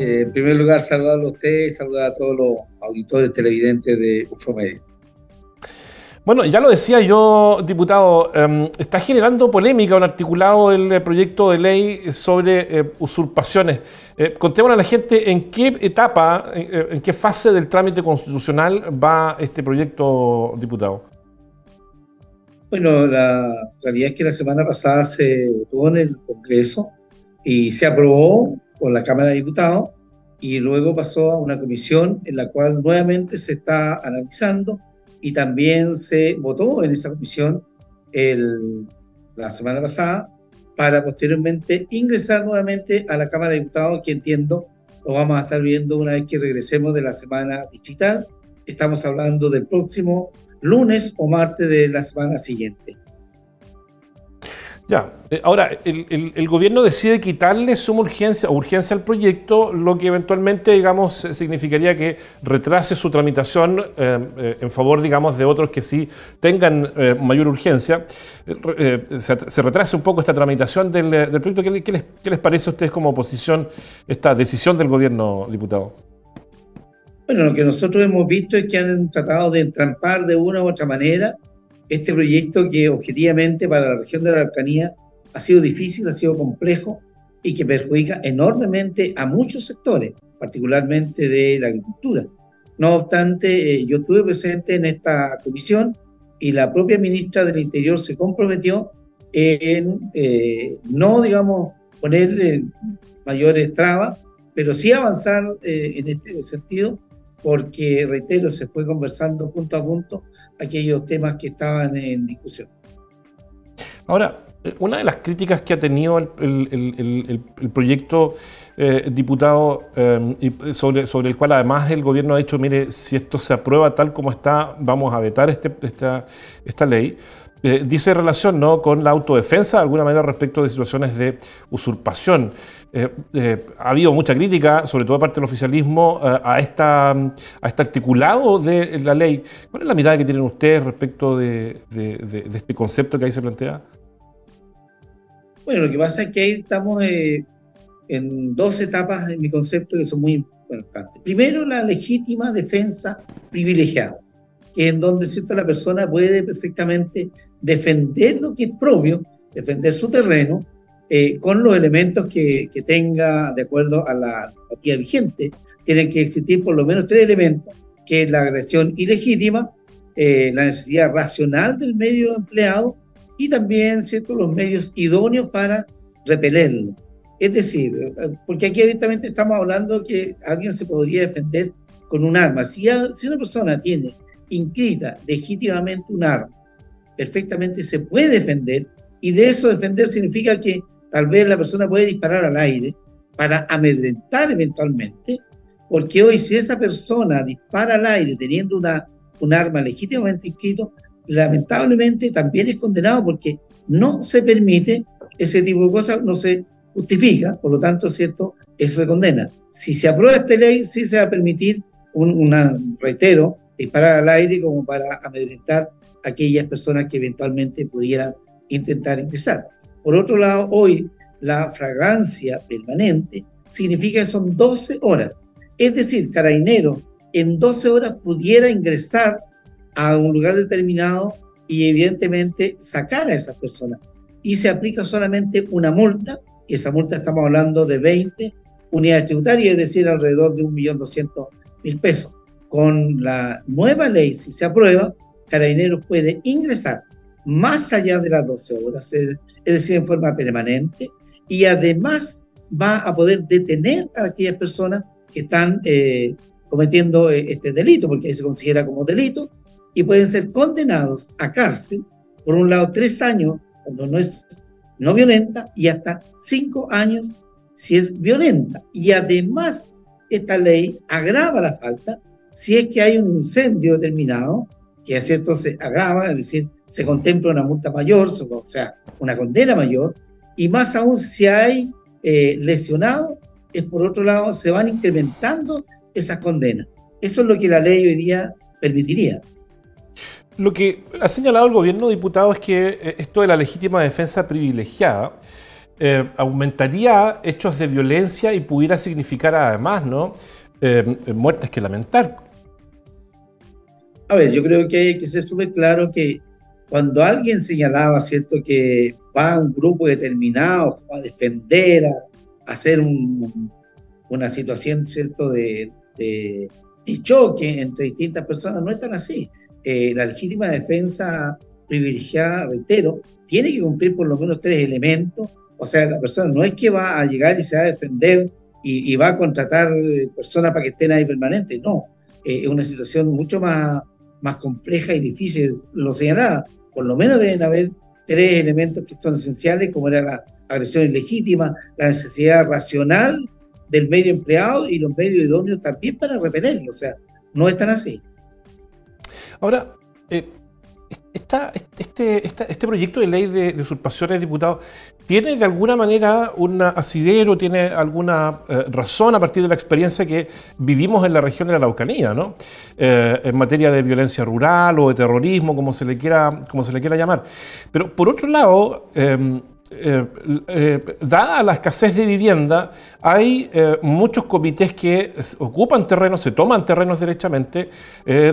En primer lugar, saludarlo a usted y saludar a todos los auditores televidentes de Ufomedia. Bueno, ya lo decía yo, diputado, está generando polémica un articulado del proyecto de ley sobre usurpaciones. Contémosle a la gente en qué etapa, en qué fase del trámite constitucional va este proyecto, diputado. Bueno, la realidad es que la semana pasada se votó en el Congreso y se aprobó por la Cámara de Diputados y luego pasó a una comisión en la cual nuevamente se está analizando y también se votó en esa comisión la semana pasada para posteriormente ingresar nuevamente a la Cámara de Diputados, que entiendo lo vamos a estar viendo una vez que regresemos de la semana distrital. Estamos hablando del próximo lunes o martes de la semana siguiente. Ya, ahora, el gobierno decide quitarle suma urgencia o urgencia al proyecto, lo que eventualmente, digamos, significaría que retrase su tramitación en favor, digamos, de otros que sí tengan mayor urgencia. Se retrase un poco esta tramitación del proyecto. ¿Qué les parece a ustedes como oposición esta decisión del gobierno, diputado? Bueno, lo que nosotros hemos visto es que han tratado de entrampar de una u otra manera este proyecto que objetivamente para la región de la Araucanía ha sido difícil, ha sido complejo y que perjudica enormemente a muchos sectores, particularmente de la agricultura. No obstante, yo estuve presente en esta comisión y la propia ministra del Interior se comprometió en no, digamos, ponerle mayores trabas, pero sí avanzar en este sentido, porque, reitero, se fue conversando punto a punto aquellos temas que estaban en discusión. Ahora, una de las críticas que ha tenido el proyecto, diputado, sobre el cual además el gobierno ha dicho, mire, si esto se aprueba tal como está, vamos a vetar esta ley, dice relación, ¿no?, con la autodefensa, de alguna manera, respecto de situaciones de usurpación. Ha habido mucha crítica, sobre todo de parte del oficialismo, a este articulado de la ley. ¿Cuál es la mirada que tienen ustedes respecto de este concepto que ahí se plantea? Bueno, lo que pasa es que ahí estamos en dos etapas en mi concepto que son muy importantes. Primero, la legítima defensa privilegiada, que es en donde, ¿cierto?, la persona puede perfectamente defender lo que es propio, defender su terreno, con los elementos que tenga de acuerdo a la normativa vigente. Tienen que existir por lo menos tres elementos, que es la agresión ilegítima, la necesidad racional del medio empleado y también, ¿cierto?, los medios idóneos para repelerlo. Es decir, porque aquí evidentemente estamos hablando que alguien se podría defender con un arma. Si una persona tiene inscrita legítimamente un arma, perfectamente se puede defender, y de eso defender significa que tal vez la persona puede disparar al aire para amedrentar eventualmente, porque hoy si esa persona dispara al aire teniendo un arma legítimamente inscrito, lamentablemente también es condenado, porque no se permite ese tipo de cosas, no se justifica, por lo tanto, ¿cierto?, eso se condena. Si se aprueba esta ley, sí se va a permitir reitero, disparar al aire como para amedrentar a aquellas personas que eventualmente pudieran intentar ingresar. Por otro lado, hoy la flagrancia permanente significa que son 12 horas. Es decir, Carabineros en 12 horas pudiera ingresar a un lugar determinado y evidentemente sacar a esas personas. Y se aplica solamente una multa, y esa multa estamos hablando de 20 unidades tributarias, es decir, alrededor de 1.200.000 pesos. Con la nueva ley, si se aprueba, Carabineros puede ingresar más allá de las 12 horas, es decir, en forma permanente, y además va a poder detener a aquellas personas que están cometiendo este delito, porque ahí se considera como delito, y pueden ser condenados a cárcel, por un lado 3 años cuando no es no violenta, y hasta 5 años si es violenta. Y además esta ley agrava la falta si es que hay un incendio determinado, que es cierto, se agrava, es decir, se contempla una multa mayor, o sea, una condena mayor, y más aún si hay lesionados, por otro lado, se van incrementando esas condenas. Eso es lo que la ley hoy día permitiría. Lo que ha señalado el gobierno, diputado, es que esto de la legítima defensa privilegiada aumentaría hechos de violencia y pudiera significar además, ¿no? Muertes que lamentar. A ver, yo creo que hay que ser súper claro que cuando alguien señalaba, ¿cierto?, que va a un grupo determinado a defender, a hacer una situación, ¿cierto?, de choque entre distintas personas, no es tan así. La legítima defensa privilegiada, reitero, tiene que cumplir por lo menos 3 elementos. O sea, la persona no es que va a llegar y se va a defender y va a contratar personas para que estén ahí permanentes, no. Es una situación mucho más compleja y difícil, lo señalaba. Por lo menos deben haber 3 elementos que son esenciales, como era la agresión ilegítima, la necesidad racional del medio empleado y los medios idóneos también para repelerlo. O sea, no es tan así. Ahora, este proyecto de ley de usurpaciones, diputado, ¿tiene de alguna manera un asidero, tiene alguna razón a partir de la experiencia que vivimos en la región de la Araucanía, ¿no? En materia de violencia rural o de terrorismo, como se le quiera llamar? Pero por otro lado, dada la escasez de vivienda, hay muchos comités que ocupan terrenos, se toman terrenos derechamente,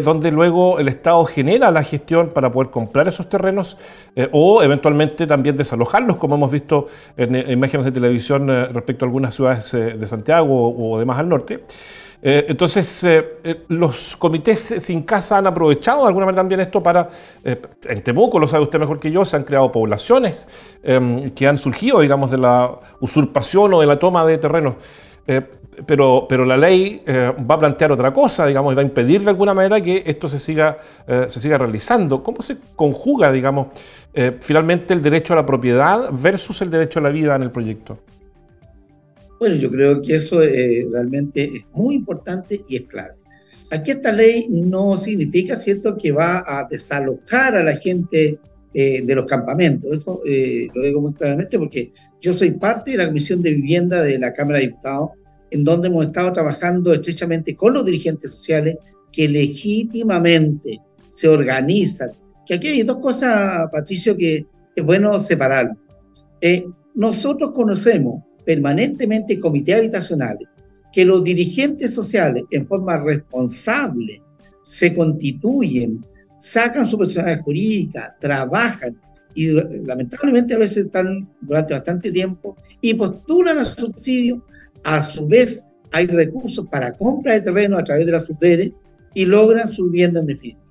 donde luego el Estado genera la gestión para poder comprar esos terrenos o eventualmente también desalojarlos, como hemos visto en imágenes de televisión respecto a algunas ciudades de Santiago o de más al norte. Entonces, los comités sin casa han aprovechado de alguna manera también esto para, en Temuco, lo sabe usted mejor que yo, se han creado poblaciones que han surgido, digamos, de la usurpación o de la toma de terrenos. Pero la ley va a plantear otra cosa, digamos, y va a impedir de alguna manera que esto se siga realizando. ¿Cómo se conjuga, digamos, finalmente el derecho a la propiedad versus el derecho a la vida en el proyecto? Bueno, yo creo que eso realmente es muy importante y es clave. Aquí esta ley no significa, ¿cierto?, que va a desalojar a la gente de los campamentos. Eso lo digo muy claramente porque yo soy parte de la Comisión de Vivienda de la Cámara de Diputados, en donde hemos estado trabajando estrechamente con los dirigentes sociales que legítimamente se organizan. Que aquí hay 2 cosas, Patricio, que es bueno separar. Nosotros conocemos permanentemente comités habitacionales, que los dirigentes sociales en forma responsable se constituyen, sacan su personalidad jurídica, trabajan y lamentablemente a veces están durante bastante tiempo y postulan a subsidio. A su vez hay recursos para compra de terreno a través de la Subdere y logran su vivienda en definitiva.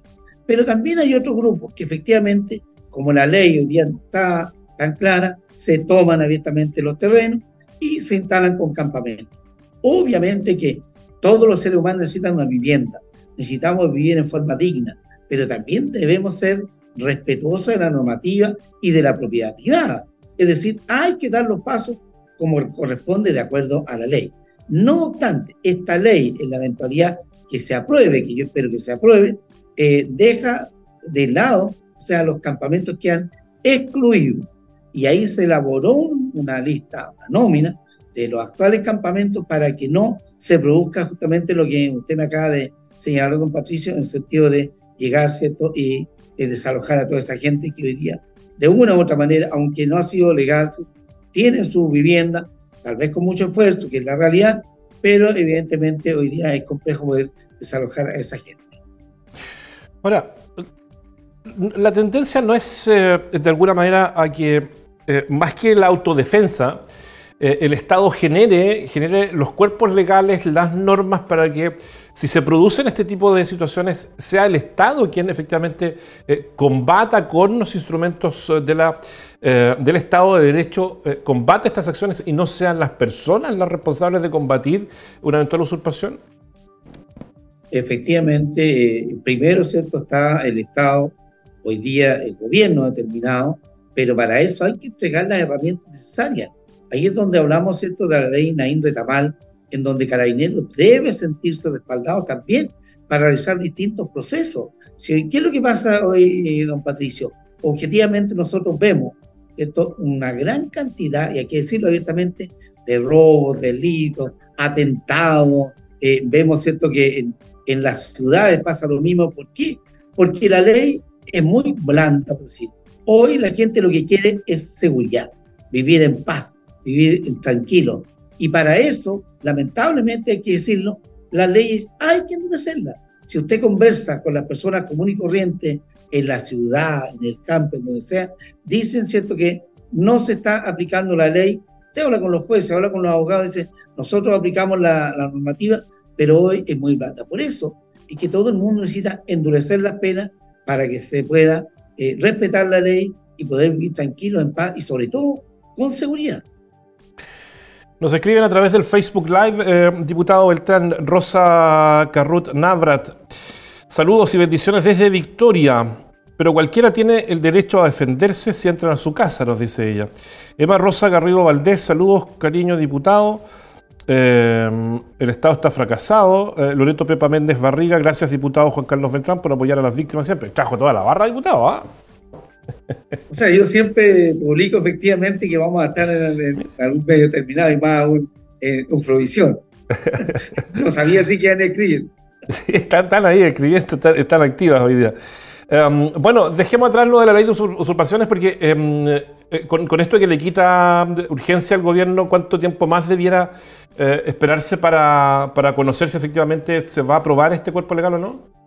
Pero también hay otros grupos que efectivamente, como la ley hoy día no está tan clara, se toman abiertamente los terrenos y se instalan con campamentos. Obviamente que todos los seres humanos necesitan una vivienda, necesitamos vivir en forma digna, pero también debemos ser respetuosos de la normativa y de la propiedad privada. Es decir, hay que dar los pasos como corresponde de acuerdo a la ley. No obstante, esta ley, en la eventualidad que se apruebe, que yo espero que se apruebe, deja de lado, o sea, los campamentos quedan excluidos. Y ahí se elaboró una lista, una nómina de los actuales campamentos para que no se produzca justamente lo que usted me acaba de señalar, don Patricio, en el sentido de llegar, ¿cierto?, y desalojar a toda esa gente que hoy día, de una u otra manera, aunque no ha sido legal, tienen su vivienda, tal vez con mucho esfuerzo, que es la realidad, pero evidentemente hoy día es complejo poder desalojar a esa gente. Ahora, la tendencia no es de alguna manera a que, más que la autodefensa, el Estado genere los cuerpos legales, las normas para que, si se producen este tipo de situaciones, sea el Estado quien efectivamente combata con los instrumentos del Estado de Derecho, combate estas acciones y no sean las personas las responsables de combatir una eventual usurpación? Efectivamente, primero, ¿cierto?, está el Estado, hoy día el gobierno determinado, pero para eso hay que entregar las herramientas necesarias. Ahí es donde hablamos, ¿cierto?, de la ley Naín Retamal, en donde Carabineros debe sentirse respaldado también para realizar distintos procesos. ¿Qué es lo que pasa hoy, don Patricio? Objetivamente nosotros vemos, ¿cierto?, una gran cantidad, y hay que decirlo abiertamente, de robos, delitos, atentados. Vemos, ¿cierto?, que en las ciudades pasa lo mismo. ¿Por qué? Porque la ley es muy blanda, por decir. Hoy la gente lo que quiere es seguridad, vivir en paz. vivir tranquilo. Y para eso, lamentablemente hay que decirlo, las leyes hay que endurecerlas. Si usted conversa con las personas comunes y corrientes en la ciudad, en el campo, en donde sea, dicen, ¿cierto?, que no se está aplicando la ley. Usted habla con los jueces, habla con los abogados, dice, nosotros aplicamos la normativa, pero hoy es muy blanda. Por eso es que todo el mundo necesita endurecer las penas para que se pueda respetar la ley y poder vivir tranquilo, en paz y sobre todo con seguridad. Nos escriben a través del Facebook Live, diputado Beltrán, Rosa Carrut Navrat. Saludos y bendiciones desde Victoria, pero cualquiera tiene el derecho a defenderse si entran a su casa, nos dice ella. Emma Rosa Garrido Valdés, saludos, cariño diputado. El Estado está fracasado. Loreto Pepa Méndez Barriga, gracias diputado Juan Carlos Beltrán por apoyar a las víctimas siempre. Trajo toda la barra, diputado, ¿ah? O sea, yo siempre publico efectivamente que vamos a estar en algún medio determinado y más aún en Provisión. No sabía si que iban a escribir. Sí, están ahí escribiendo, están activas hoy día. Bueno, dejemos atrás lo de la ley de usurpaciones porque con esto que le quita urgencia al gobierno, ¿cuánto tiempo más debiera esperarse para conocer si efectivamente se va a aprobar este cuerpo legal o no?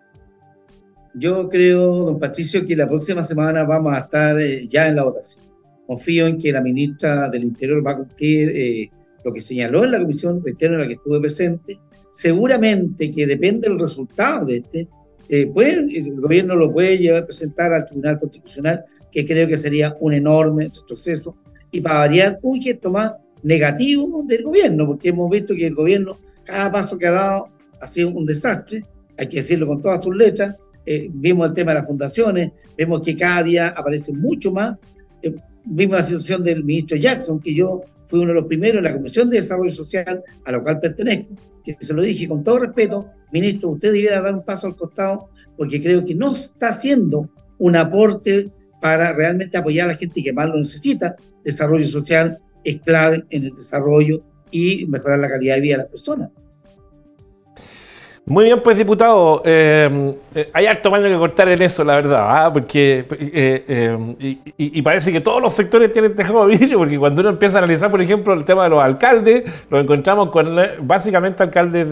Yo creo, don Patricio, que la próxima semana vamos a estar ya en la votación. Confío en que la ministra del Interior va a cumplir lo que señaló en la comisión, reitero, en la que estuve presente. Seguramente que depende del resultado de el gobierno lo puede llevar a presentar al Tribunal Constitucional, que creo que sería un enorme retroceso, y para variar, un gesto más negativo del gobierno, porque hemos visto que el gobierno, cada paso que ha dado, ha sido un desastre, hay que decirlo con todas sus letras. Vimos el tema de las fundaciones, vemos que cada día aparece mucho más. Vimos la situación del ministro Jackson, que yo fui uno de los primeros en la Comisión de Desarrollo Social, a la cual pertenezco, que se lo dije con todo respeto, ministro, usted debiera dar un paso al costado, porque creo que no está haciendo un aporte para realmente apoyar a la gente que más lo necesita. Desarrollo social es clave en el desarrollo y mejorar la calidad de vida de las personas. Muy bien, pues diputado, hay harto más que cortar en eso, la verdad, porque y parece que todos los sectores tienen tejado de vidrio, porque cuando uno empieza a analizar, por ejemplo, el tema de los alcaldes, nos encontramos con básicamente alcaldes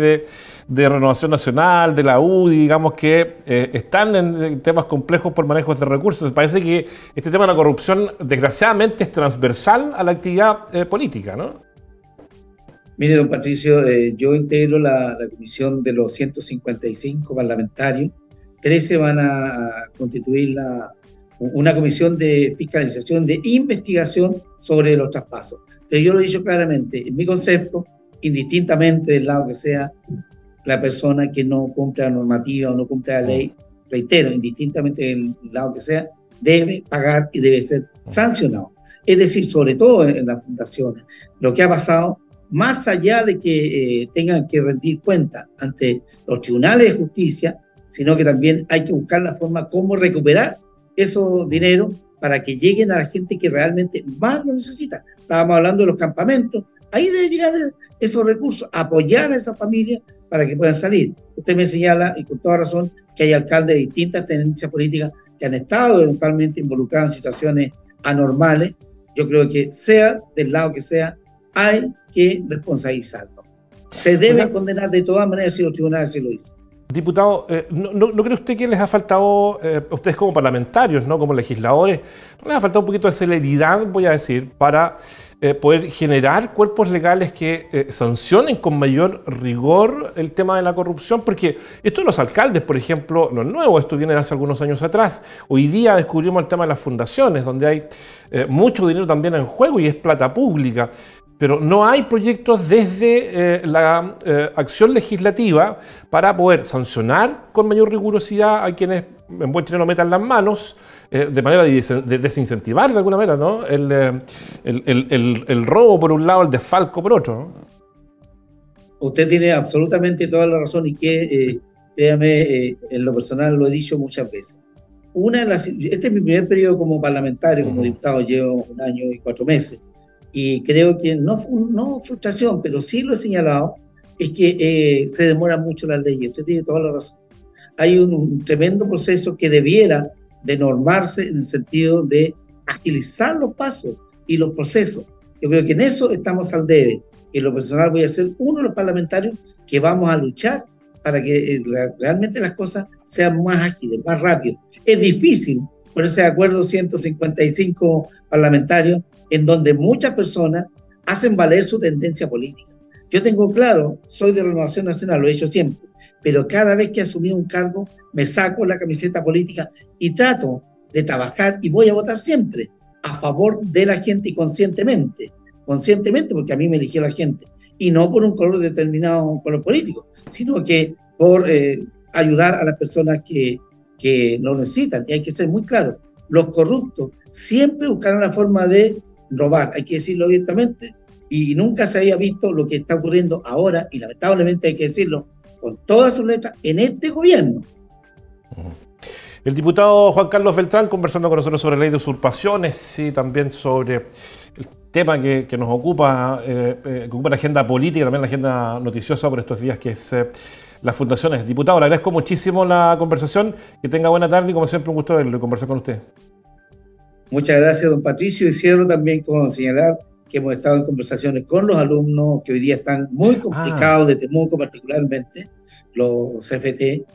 de Renovación Nacional, de la UDI, digamos que están en temas complejos por manejos de recursos. Parece que este tema de la corrupción, desgraciadamente, es transversal a la actividad política, ¿no? Mire, don Patricio, yo integro la comisión de los 155 parlamentarios. 13 van a constituir una comisión de fiscalización, de investigación sobre los traspasos. Pero yo lo he dicho claramente, en mi concepto, indistintamente del lado que sea la persona que no cumple la normativa o no cumple la ley, reitero, indistintamente del lado que sea, debe pagar y debe ser sancionado. Es decir, sobre todo en las fundaciones, lo que ha pasado, más allá de que tengan que rendir cuentas ante los tribunales de justicia, sino que también hay que buscar la forma cómo recuperar esos dineros para que lleguen a la gente que realmente más lo necesita. Estábamos hablando de los campamentos, ahí deben llegar esos recursos, apoyar a esas familias para que puedan salir. Usted me señala, y con toda razón, que hay alcaldes de distintas tendencias políticas que han estado eventualmente involucrados en situaciones anormales. Yo creo que sea del lado que sea, hay que responsabilizarlo. Se debe condenar de todas maneras si los tribunales se lo dicen. Diputado, ¿no cree usted que les ha faltado, a ustedes como parlamentarios, ¿no?, como legisladores, no les ha faltado un poquito de celeridad, voy a decir, para poder generar cuerpos legales que sancionen con mayor rigor el tema de la corrupción? Porque esto de los alcaldes, por ejemplo, no es nuevo, esto viene de hace algunos años atrás. Hoy día descubrimos el tema de las fundaciones, donde hay mucho dinero también en juego y es plata pública. Pero no hay proyectos desde la acción legislativa para poder sancionar con mayor rigurosidad a quienes en buen chileno metan las manos, de manera de desincentivar de alguna manera, ¿no?, el robo por un lado, el desfalco por otro, ¿no? Usted tiene absolutamente toda la razón y que, créame, en lo personal lo he dicho muchas veces. Este es mi primer periodo como parlamentario, como diputado, llevo 1 año y 4 meses. Y creo que no frustración, pero sí lo he señalado, es que se demoran mucho las leyes. Usted tiene toda la razón. Hay un tremendo proceso que debiera de normarse en el sentido de agilizar los pasos y los procesos. Yo creo que en eso estamos al debe. En lo personal voy a ser uno de los parlamentarios que vamos a luchar para que realmente las cosas sean más ágiles, más rápidas. Es difícil ponerse de acuerdo 155 parlamentarios en donde muchas personas hacen valer su tendencia política. Yo tengo claro, soy de Renovación Nacional, lo he hecho siempre, pero cada vez que he asumido un cargo me saco la camiseta política y trato de trabajar y voy a votar siempre a favor de la gente y conscientemente porque a mí me eligió la gente y no por un color determinado, un color político, sino que por ayudar a las personas que lo necesitan. Y hay que ser muy claro, los corruptos siempre buscarán la forma de robar, hay que decirlo abiertamente, y nunca se había visto lo que está ocurriendo ahora, y lamentablemente hay que decirlo con todas sus letras, en este gobierno. El diputado Juan Carlos Beltrán conversando con nosotros sobre la ley de usurpaciones y también sobre el tema que nos ocupa, que ocupa la agenda política y también la agenda noticiosa por estos días, que es las fundaciones. Diputado, le agradezco muchísimo la conversación, que tenga buena tarde y como siempre un gusto verlo y conversar con usted. Muchas gracias, don Patricio, y cierro también con señalar que hemos estado en conversaciones con los alumnos que hoy día están muy complicados, de Temuco particularmente, los CFT.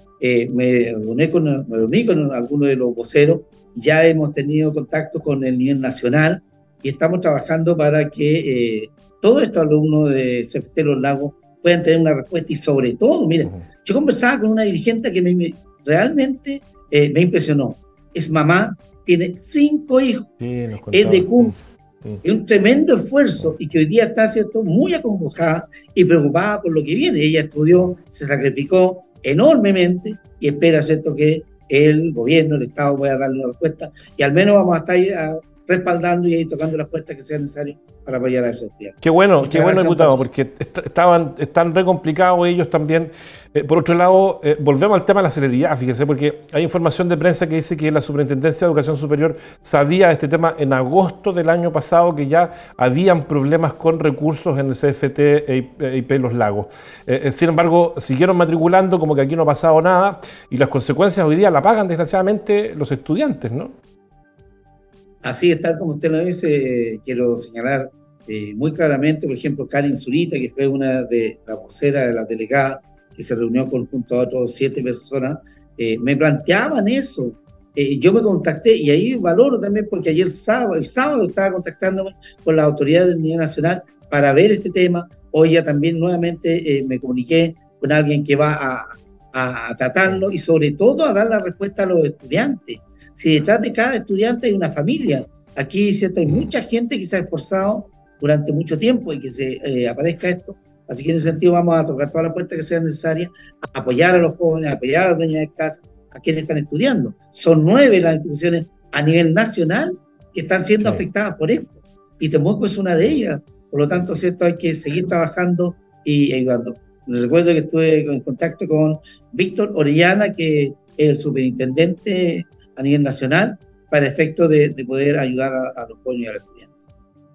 Me reuní con algunos de los voceros, ya hemos tenido contacto con el nivel nacional y estamos trabajando para que todos estos alumnos de CFT Los Lagos puedan tener una respuesta y sobre todo, miren, yo conversaba con una dirigente que realmente me impresionó. Es mamá, tiene 5 hijos, es de CUM. Es un tremendo esfuerzo y que hoy día está, ¿cierto?, muy acongojada y preocupada por lo que viene. Ella estudió, se sacrificó enormemente y espera, ¿cierto?, que el gobierno, el Estado pueda darle una respuesta y al menos vamos a estar ahí respaldando y ahí tocando las puertas que sean necesarias para apoyar a esos estudiantes. Qué bueno, diputado, porque están re complicados ellos también. Por otro lado, volvemos al tema de la celeridad, fíjese, porque hay información de prensa que dice que la Superintendencia de Educación Superior sabía de este tema en agosto del año pasado, que ya habían problemas con recursos en el CFT e IP Los Lagos. Sin embargo, siguieron matriculando como que aquí no ha pasado nada y las consecuencias hoy día la pagan desgraciadamente los estudiantes, ¿no? Así es, tal como usted lo dice, quiero señalar muy claramente, por ejemplo, Karen Zurita, que fue una de las voceras de la delegada, que se reunió junto a otros 7 personas, me planteaban eso. Yo me contacté, y ahí valoro también, porque ayer el sábado estaba contactándome con las autoridades del nivel nacional para ver este tema. Hoy ya también nuevamente me comuniqué con alguien que va a tratarlo y sobre todo a dar la respuesta a los estudiantes. Si detrás de cada estudiante hay una familia, aquí, ¿cierto?, hay mucha gente que se ha esforzado durante mucho tiempo y que se aparezca esto. Así que en ese sentido vamos a tocar todas las puertas que sean necesarias, a apoyar a los jóvenes, a apoyar a las dueñas de casa, a quienes están estudiando. Son 9 las instituciones a nivel nacional que están siendo afectadas por esto. Y Temuco es una de ellas. Por lo tanto, ¿cierto?, hay que seguir trabajando y ayudando. Les recuerdo que estuve en contacto con Víctor Orellana, que es el superintendente a nivel nacional, para efecto de poder ayudar a los jóvenes y a los estudiantes.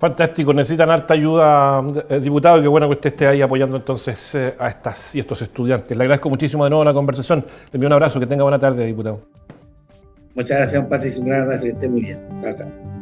Fantástico, necesitan harta ayuda, diputado, y qué bueno que usted esté ahí apoyando entonces a estas y estos estudiantes. Le agradezco muchísimo de nuevo la conversación. Le envío un abrazo, que tenga buena tarde, diputado. Muchas gracias, Patricio, un gran abrazo, que esté muy bien. Chao, chao.